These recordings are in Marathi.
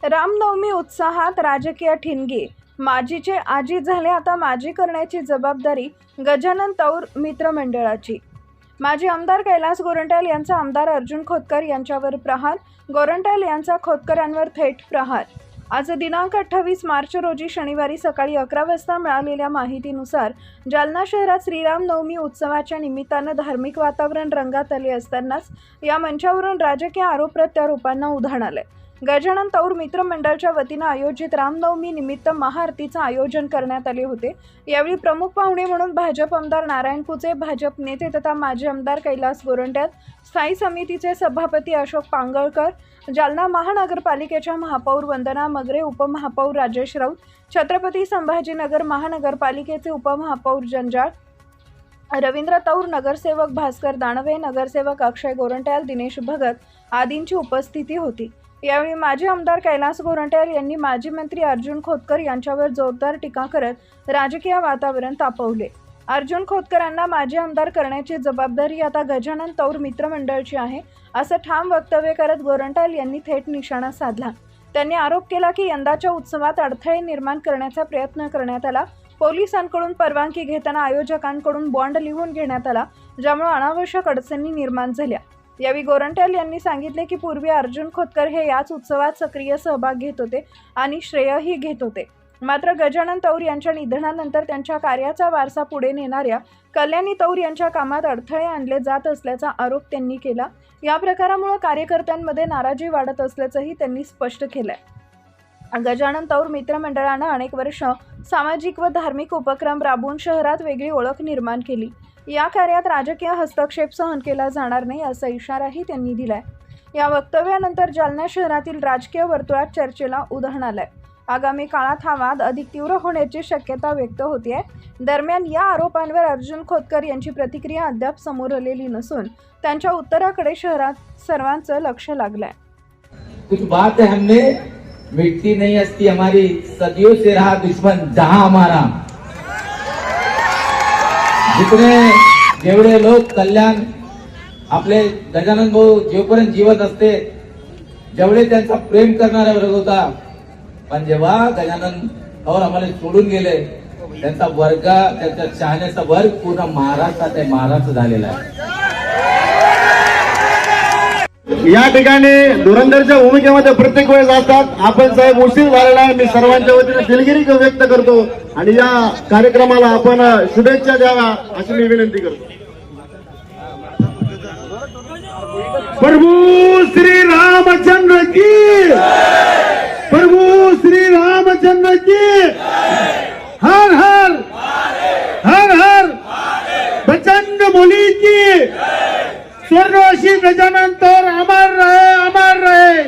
रामनवमी उत्साहात राजकीय ठिणगी। माजीचे आजी झाले, आता माजी करण्याची जबाबदारी गजानन तौर मित्रमंडळाची। माजी आमदार कैलास गोरंट्याल यांचा आमदार अर्जुन खोतकर यांच्यावर प्रहार, गोरंट्याल यांचा खोतकरांवर थेट प्रहार। आज दिनांक 28 मार्च रोजी शनिवारी सकाळी 11 वाजता मिळालेल्या माहितीनुसार जालना शहरात श्रीरामनवमी उत्सवाच्या निमित्तानं धार्मिक वातावरण रंगात आले असतानाच या मंचावरून राजकीय आरोप प्रत्यारोपांना उधाण आले। गजानन तौर मित्रमंडळाच्या वतीनं आयोजित रामनवमी निमित्त महाआरतीचं आयोजन करण्यात आले होते। यावेळी प्रमुख पाहुणे म्हणून भाजप आमदार नारायण कुचे, भाजप नेते तथा माजी आमदार कैलास गोरंट्याल, स्थायी समितीचे सभापती अशोक पांगळकर, जालना महानगरपालिकेच्या महापौर वंदना मगरे, उपमहापौर राजेश राऊत, छत्रपती संभाजीनगर महानगरपालिकेचे उपमहापौर जंजाळ, रवींद्र तौर, नगरसेवक भास्कर दानवे, नगरसेवक अक्षय गोरंट्याल, दिनेश भगत आदींची उपस्थिती होती। यावेळी माजी आमदार कैलास गोरंट्याल यांनी माजी मंत्री अर्जुन खोतकर यांच्यावर जोरदार टीका करत राजकीय वातावरण तापवले। अर्जुन खोतकरांना माजी आमदार करण्याची जबाबदारी आता गजानन तौर मित्रमंडळाची आहे, असं ठाम वक्तव्य करत गोरंट्याल यांनी थेट निशाणा साधला। त्यांनी आरोप केला की यंदाच्या उत्सवात अडथळे निर्माण करण्याचा प्रयत्न करण्यात आला। पोलिसांकडून परवानगी घेताना आयोजकांकडून बॉन्ड लिहून घेण्यात आला, ज्यामुळे अनावश्यक अडचणी निर्माण झाल्या। यावेळी गोरंट्याल यांनी सांगितले की पूर्वी अर्जुन खोतकर हे याच उत्सवात सक्रिय सहभाग घेत होते आणि श्रेयही घेत होते, मात्र गजानन तौर यांच्या निधनानंतर त्यांच्या कार्याचा वारसा पुढे नेणाऱ्या कल्याणी तौर यांच्या कामात अडथळे आणले जात असल्याचा आरोप त्यांनी केला। या प्रकारामुळे कार्यकर्त्यांमध्ये नाराजी वाढत असल्याचंही त्यांनी स्पष्ट केलंय। गजानन तौर मित्रमंडळानं अनेक वर्ष सामाजिक व धार्मिक उपक्रम राबवून शहरात वेगळी ओळख निर्माण केली। या कार्यात राजकीय हस्तक्षेप सहन केला जाणार नाही, असा इशाराही त्यांनी दिलाय। या वक्तव्यानंतर जालना शहरातील राजकीय वर्तुळात चर्चेला उधाण आलंय। आगामी काळात हा वाद अधिक तीव्र होण्याची शक्यता व्यक्त होतीये। दरम्यान या आरोपांवर अर्जुन खोतकर यांची प्रतिक्रिया अद्याप समोर आलेली नसून त्यांच्या उत्तराकडे शहरात सर्वांचं लक्ष लागलंय। कुछ बात है हमने मिटती नहीं अस्ती हमारी, सदियों से रहा दुश्मन जहां हमारा। जितने जेवढे लोक कल्याण आपले गजानन भाऊ जेवपर्यंत जीवत असते जेवढे त्यांचा प्रेम करणारा वर्ग होता, पण जेव्हा गजानन और आम्हाला सोडून गेले त्यांचा वर्ग, त्यांच्या चाहण्याचा वर्ग पूर्ण महाराष्ट्रात आहे, महाराष्ट्र झालेला आहे। या ठिकाणी धुरंधरच्या भूमिकेमध्ये प्रत्येक वेळेस असतात। आपण साहेब उशीर झालेला आहे, मी सर्वांच्या वतीने दिलगिरी व्यक्त करतो आणि या कार्यक्रमाला आपण शुभेच्छा द्यावा अशी मी विनंती करतो। प्रभू श्री रामचंद्र की, प्रभू श्री रामचंद्र की, हर हर हर हर प्रचंड बोली की, स्वर्गवासी गजानन तौर अमर रहे, अमर रहे।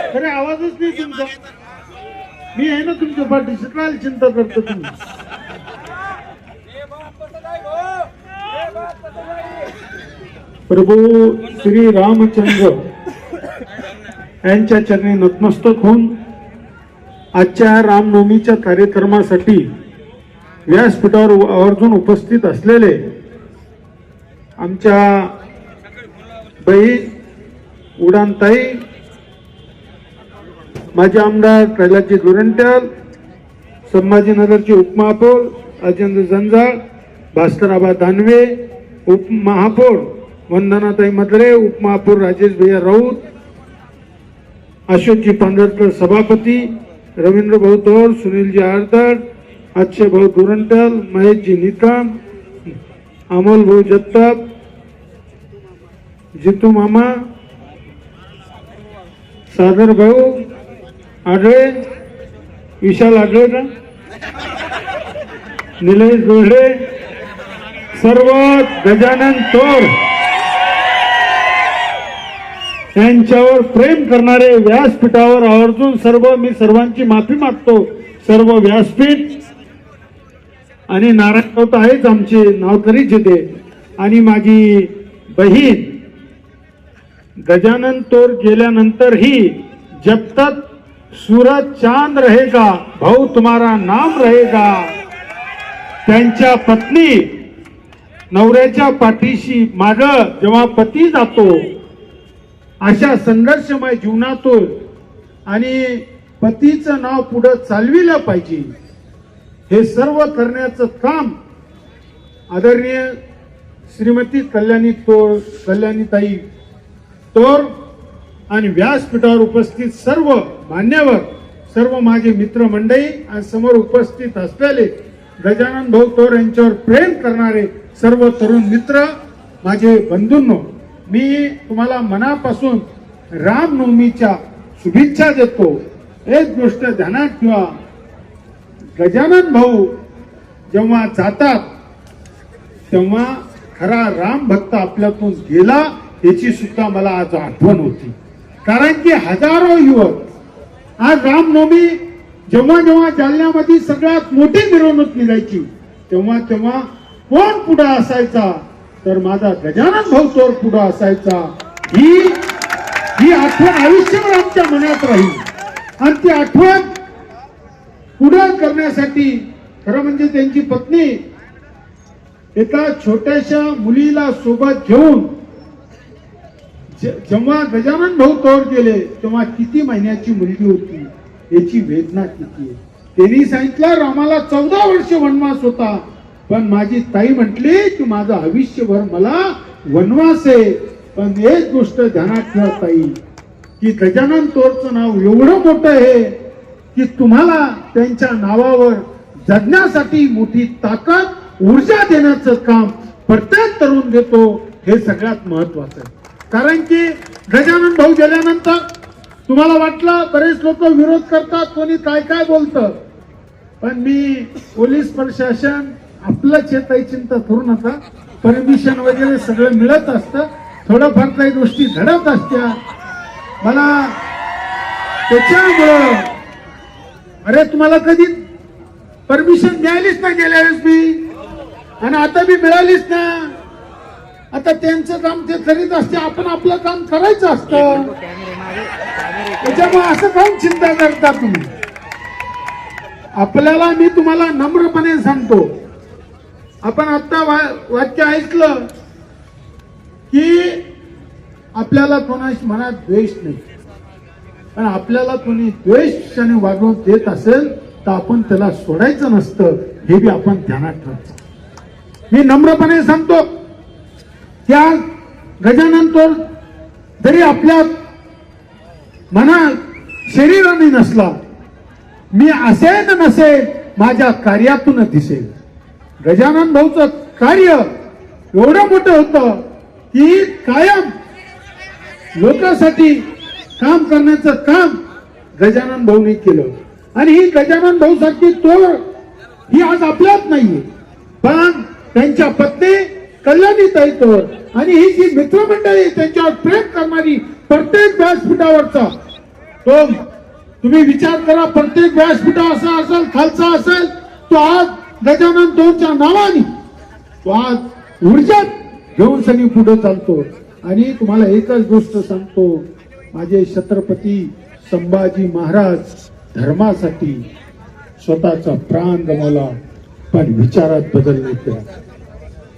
अरे आवाजच नाही तुमचा, मी आहे ना तुमच्या पाठीशी, काय चिंता करतो तुम्ही? प्रभू श्री रामचंद्र यांच्या चरणी नतमस्तक होऊन आजच्या रामनवमीच्या कार्यक्रमासाठी व्यासपीठावर आवर्जून उपस्थित असलेले आमच्या बहीण उडानताई, माजी आमदार कैलासजी गोरंट्याल, संभाजीनगरचे उपमहापौर राजेंद्र जंजाळ, भास्कराबा दानवे, उपमहापौर वंदनाताई मगरे, उपमहापौर राजेश भैया राऊत, अशोकजी पांढरकर सभापती, रवींद्र भाऊ तौर, सुनीलजी आरदड, अक्षय भाऊ गोरंट्याल, महेशजी निकम, अमोल भाऊ जगताप, जितू मामा, सागर भाऊ आढळे, विशाल आढळे का, निलेश गोडे, सर्व गजानन तौर यांच्यावर प्रेम करणारे व्यासपीठावर आवर्जून सर्व, मी सर्वांची माफी मागतो। सर्व व्यासपीठ आणि नारायण राऊत आहेच आमचे नाव तरीच येते, आणि माझी बहीण गजानन तौर गेल्यानंतरही जब तक सूरज चांद रहेगा भाऊ तुम्हारा नाम रहेगा, त्यांच्या पत्नी नवऱ्याच्या पाठीशी मागं जेव्हा पती जातो, अशा संघर्षमय जीवनातून आणि पतीचं नाव पुढे चालविलं पाहिजे. हे सर्व करण्याचं काम आदरणीय श्रीमती कल्याणीताई तोर आणि व्यासपीठावर उपस्थित सर्व मान्यवर, सर्व माझे मित्रमंडळी आणि समोर उपस्थित असलेले गजानन भाऊ तोर यांच्यावर प्रेम करणारे सर्व तरुण मित्र, माझे बंधूंनो, मी तुम्हाला मनापासून रामनवमीच्या शुभेच्छा देतो. एक गोष्ट ध्यानात ठेवा, गजानन भाऊ जेव्हा जातात तेव्हा खरा राम भक्त आपल्यातून गेला याची सुद्धा मला आज आठवण होती. कारण की हजारो युवक आज रामनवमी जेव्हा जेव्हा जालन्यामध्ये सगळ्यात मोठी मिरवणूक निघायची तेव्हा कोण पुढे असायचा, तर माझा गजानन भाऊ तोर पुढे असायचा. ही आठवण आयुष्यभर आमच्या मनात राहील. आणि ती आठवण पुढे करण्यासाठी खरं म्हणजे त्यांची पत्नी एका छोट्याशा मुलीला सोबत घेऊन जेव्हा गजानन भाऊ तोर गेले तेव्हा किती महिन्याची मुलगी होती याची वेदना किती आहे. त्यांनी सांगितलं रामाला 14 वर्ष वनवास होता, पण माझी ताई म्हटली की माझं आयुष्यभर मला वनवास आहे. पण एक गोष्ट ध्यानात ठेवा ताई, की गजानन तोरचं नाव एवढं मोठं आहे की तुम्हाला त्यांच्या नावावर जगण्यासाठी मोठी ताकद ऊर्जा देण्याचं काम प्रत्येक तरुण देतो. हे सगळ्यात महत्वाचं आहे. कारण की गजानन भाऊ गेल्यानंतर तुम्हाला वाटलं बरेच लोक विरोध करतात, कोणी काय काय बोलतं, पण मी पोलीस प्रशासन आपलं चेताई चिंता करू नका. परमिशन वगैरे सगळं मिळत असतं, थोडंफार काही गोष्टी घडत असत्या. मला त्याच्यामुळं अरे तुम्हाला कधी परमिशन मिळालीच ना गेल्या वेळेस मी, आणि आता बी मिळालीच ना. आता त्यांचं काम ते करीत असते, आपण आपलं काम करायचं असतं. त्याच्यामुळे असं काम चिंता करता तुम्ही. आपल्याला मी तुम्हाला नम्रपणे सांगतो, आपण आता वाक्य ऐकलं की आपल्याला कोणाशी मनात द्वेष नाही, पण आपल्याला कोणी द्वेषाने वागवून देत असेल तर आपण त्याला सोडायचं नसतं. हे बी आपण ध्यानात ठेवायचं. मी नम्रपणे सांगतो, त्या गजानन तोर जरी आपल्या मना शरीराने नसला, मी असे न नसे माझ्या कार्यातून दिसेल. गजानन भाऊचं कार्य एवढं मोठं होतं की कायम लोकांसाठी काम करण्याचं काम गजानन भाऊने केलं. आणि ही गजानन भाऊ सारखी तोर ही आज आपल्यात नाहीये, पण त्यांच्या पत्नी कल्याणीताई तोर आणि ही जी मित्रमंडळी त्यांच्यावर प्रेम करणारी प्रत्येक व्यासपीठावरचा तो तुम्ही विचार करा. प्रत्येक व्यासपीठ असा असेल, खालचा असेल, तो आज गजानन तोरच्या नावाने तो आज ऊर्जा घेऊन सनी पुढे चालतो. आणि तुम्हाला एकच गोष्ट सांगतो, माझे छत्रपती संभाजी महाराज धर्मासाठी स्वतःचा प्राण गमावला, पण विचारात बदल नाही केला.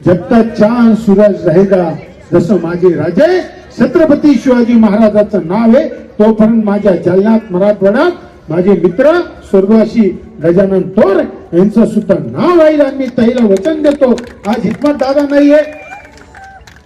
जब तक चांद सूरज रहेगा, जसं माझे राजे छत्रपती शिवाजी महाराजांचं नाव आहे तोपर्यंत माझ्या जालन्यात मराठवाड्यात माझे मित्र स्वर्गवासी गजानन तोर यांचं सुद्धा नाव आहे. आणि मी ताईला वचन देतो, आज हिकमत दादा नाहीये,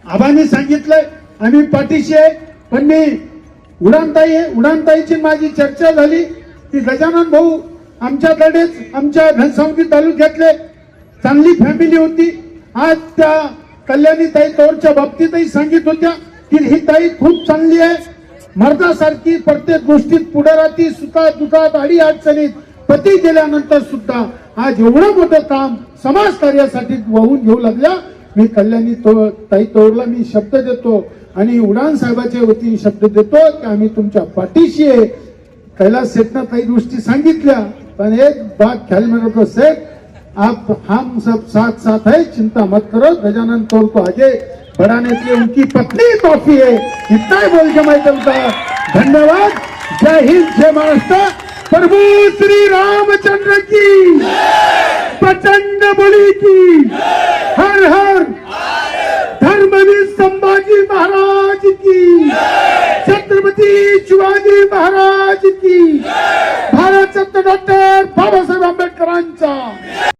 आबांनी सांगितलंय आम्ही पाठीशी आहे, पण मी उडानताई आहे. उडानताईची माझी चर्चा झाली की गजानन भाऊ आमच्याकडेच आमच्या घनसावंगी तालुक्यातले चांगली फॅमिली होती. आज त्या कल्याणीताई तोरच्या बाबतीतही सांगित होत्या की ही ताई खूप चांगली आहे, मर्दासारखी प्रत्येक गोष्टीत पुढे राहती, सुखात दुखात अडी अडचणीत पती गेल्यानंतर सुद्धा आज एवढं मोठं काम समाज कार्यासाठी वाहून घेऊ लागल्या. मी ताई तोरला मी शब्द देतो आणि उडान साहेबाच्या वतीने शब्द देतो की आम्ही तुमच्या पाठीशी आहे. कैलास सेठनं काही गोष्टी सांगितल्या, पण एक बात ख्याल में रखो सेठ, आप हम सब साथ साथ है, चिंता मत करो. गजानन तोर को आगे बढ़ाने के लिए उनकी पत्नी काफी है. इतना ही बोल के मैं चलता. धन्यवाद. जय हिंद, जय महाराष्ट्र. प्रभु श्री रामचंद्र की प्रचंड बली की हर हर धर्मवीर संभाजी महाराज की, छत्रपति शिवाजी महाराज की. बाबासाहेब आंबेडकरांचा